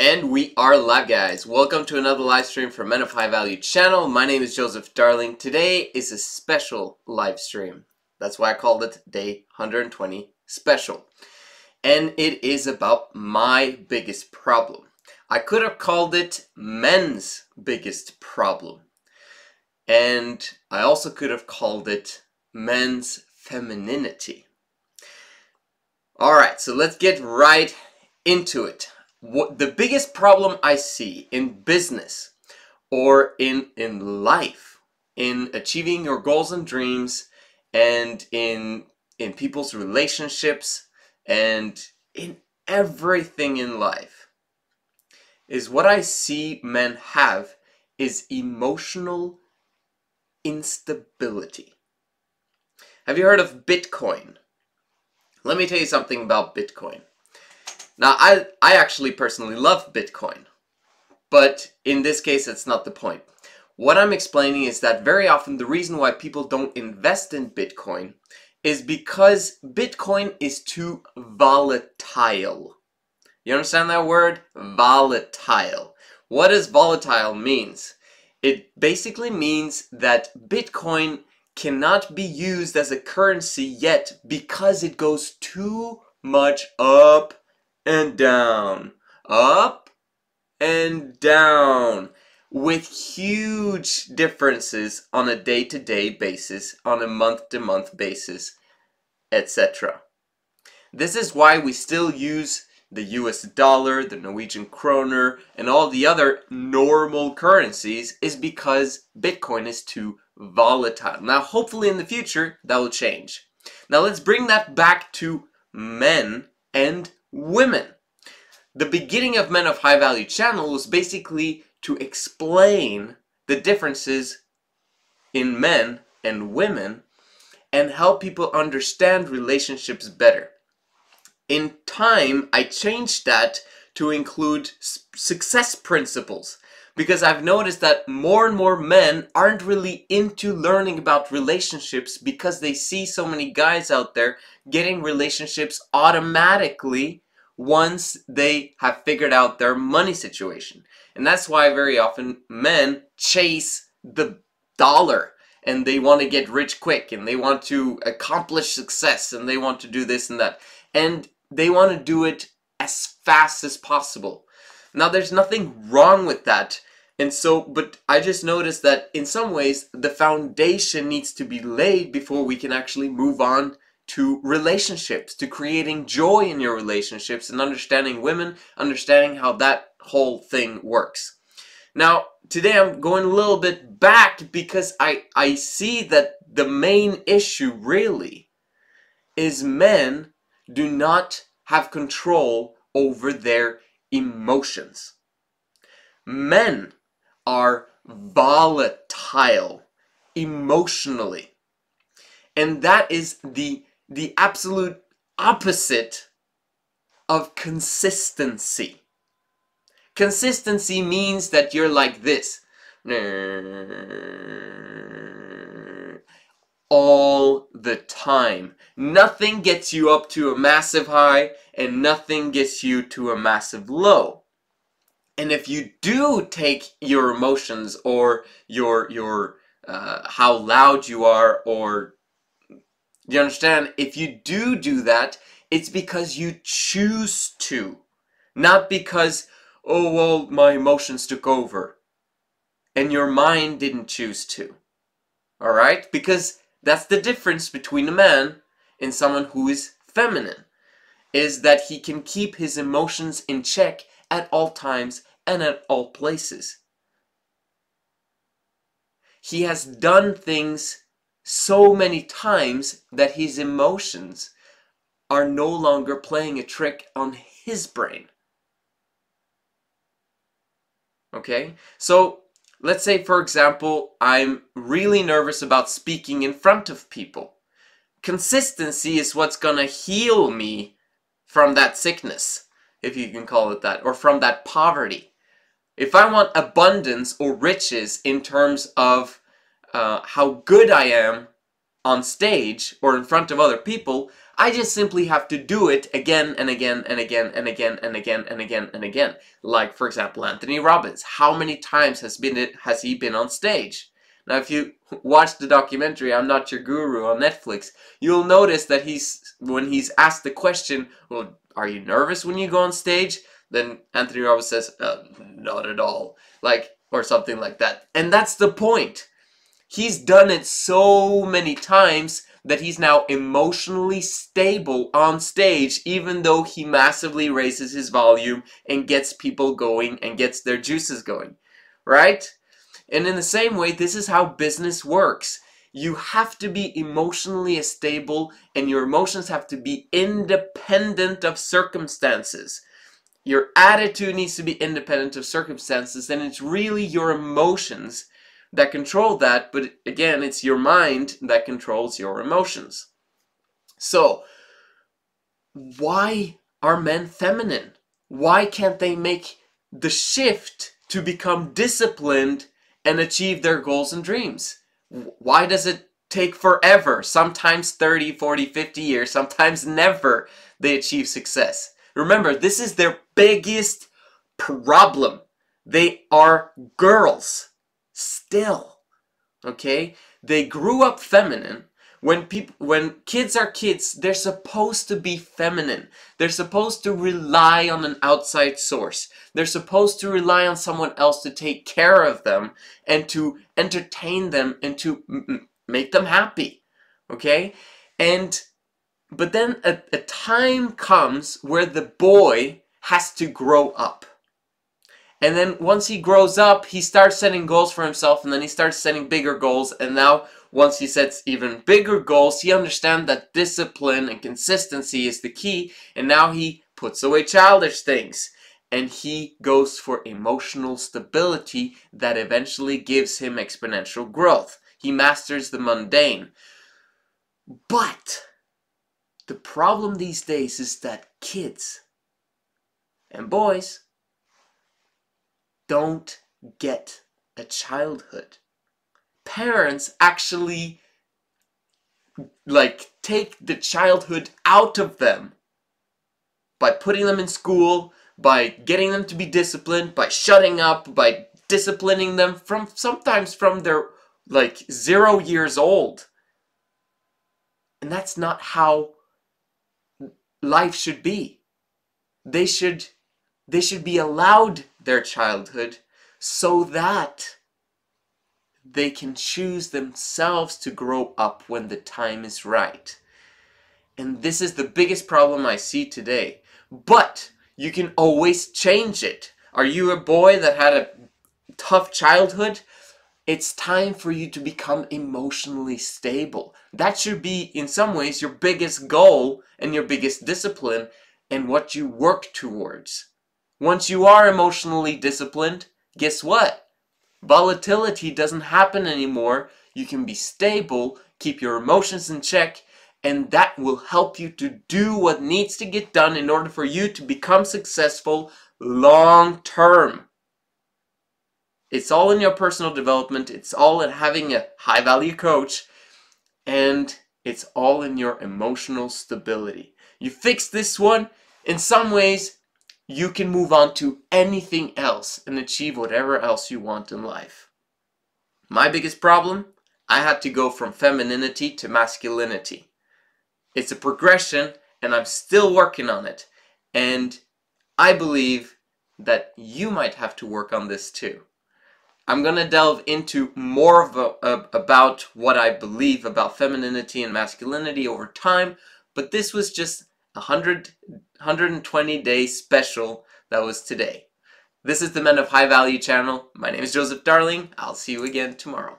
And we are live, guys. Welcome to another live stream for Men of High Value channel. My name is Joseph Darling. Today is a special live stream. That's why I called it Day 120 Special. And it is about my biggest problem. I could have called it men's biggest problem. And I also could have called it men's femininity. Alright, so let's get right into it. The biggest problem I see in business or in life, in achieving your goals and dreams, and in people's relationships, and in everything in life, is what I see men have is emotional instability. Have you heard of Bitcoin? Let me tell you something about Bitcoin. Now, I actually personally love Bitcoin, but in this case, it's not the point. What I'm explaining is that very often the reason why people don't invest in Bitcoin is because Bitcoin is too volatile. You understand that word? Volatile. What does volatile means? It basically means that Bitcoin cannot be used as a currency yet because it goes too much up and down, up and down, with huge differences on a day-to-day basis, on a month-to-month basis, etc. This is why we still use the US dollar, the Norwegian kroner, and all the other normal currencies, is because Bitcoin is too volatile. Now, hopefully in the future, that will change. Now, let's bring that back to men and women. The beginning of Men of High Value channel was basically to explain the differences in men and women and help people understand relationships better. In time, I changed that to include success principles, because I've noticed that more and more men aren't really into learning about relationships because they see so many guys out there getting relationships automatically once they have figured out their money situation. And that's why very often men chase the dollar and they want to get rich quick and they want to accomplish success and they want to do this and that. And they want to do it as fast as possible. Now, there's nothing wrong with that. And so, but I just noticed that in some ways, the foundation needs to be laid before we can actually move on to relationships, to creating joy in your relationships and understanding women, understanding how that whole thing works. Now, today I'm going a little bit back because I see that the main issue really is men do not have control over their emotions. Men are volatile emotionally. And that is the absolute opposite of consistency. Consistency means that you're like this all the time. Nothing gets you up to a massive high and nothing gets you to a massive low. And if you do take your emotions or your how loud you are, or you understand, if you do that, it's because you choose to, not because, oh well, my emotions took over and your mind didn't choose to. Alright? Because that's the difference between a man and someone who is feminine, is that he can keep his emotions in check at all times and at all places. He has done things so many times that his emotions are no longer playing a trick on his brain. Okay? So, let's say, for example, I'm really nervous about speaking in front of people. Consistency is what's gonna heal me from that sickness, if you can call it that, or from that poverty. If I want abundance or riches in terms of how good I am on stage or in front of other people, I just simply have to do it again and again and again and again and again and again and again. Like, for example, Anthony Robbins. How many times has he been on stage? Now, if you watch the documentary, I'm Not Your Guru on Netflix, you'll notice that when he's asked the question, well, are you nervous when you go on stage? Then Anthony Robbins says, not at all. Like, or something like that. And that's the point. He's done it so many times that he's now emotionally stable on stage, even though he massively raises his volume and gets people going and gets their juices going, right? And in the same way, this is how business works. You have to be emotionally stable, and your emotions have to be independent of circumstances. Your attitude needs to be independent of circumstances, and it's really your emotions that control that, but again, it's your mind that controls your emotions. So, why are men feminine? Why can't they make the shift to become disciplined and achieve their goals and dreams? Why does it take forever? Sometimes 30, 40, 50 years, sometimes never they achieve success. Remember, this is their biggest problem. They are girls. Still, okay? They grew up feminine. When kids are kids, they're supposed to be feminine. They're supposed to rely on an outside source. They're supposed to rely on someone else to take care of them and to entertain them and to make them happy, okay? But then a time comes where the boy has to grow up. And then once he grows up, he starts setting goals for himself, and then he starts setting bigger goals. And now, once he sets even bigger goals, he understands that discipline and consistency is the key. And now he puts away childish things. And he goes for emotional stability that eventually gives him exponential growth. He masters the mundane. But the problem these days is that kids and boys don't get a childhood. Parents actually take the childhood out of them by putting them in school, by getting them to be disciplined, by shutting up, by disciplining them sometimes from their 0 years old. And that's not how life should be. They should be allowed their childhood so that they can choose themselves to grow up when the time is right. And this is the biggest problem I see today. But you can always change it. Are you a boy that had a tough childhood? It's time for you to become emotionally stable. That should be, in some ways, your biggest goal and your biggest discipline and what you work towards. Once you are emotionally disciplined, guess what? Volatility doesn't happen anymore. You can be stable, keep your emotions in check, and that will help you to do what needs to get done in order for you to become successful long term. It's all in your personal development. It's all in having a high value coach, and it's all in your emotional stability. You fix this one, in some ways, you can move on to anything else and achieve whatever else you want in life. My biggest problem, I had to go from femininity to masculinity. It's a progression, and I'm still working on it. And I believe that you might have to work on this too. I'm going to delve into more about what I believe about femininity and masculinity over time, but this was just 120-day special that was today. This is the Men of High Value channel. My name is Joseph Darling. I'll see you again tomorrow.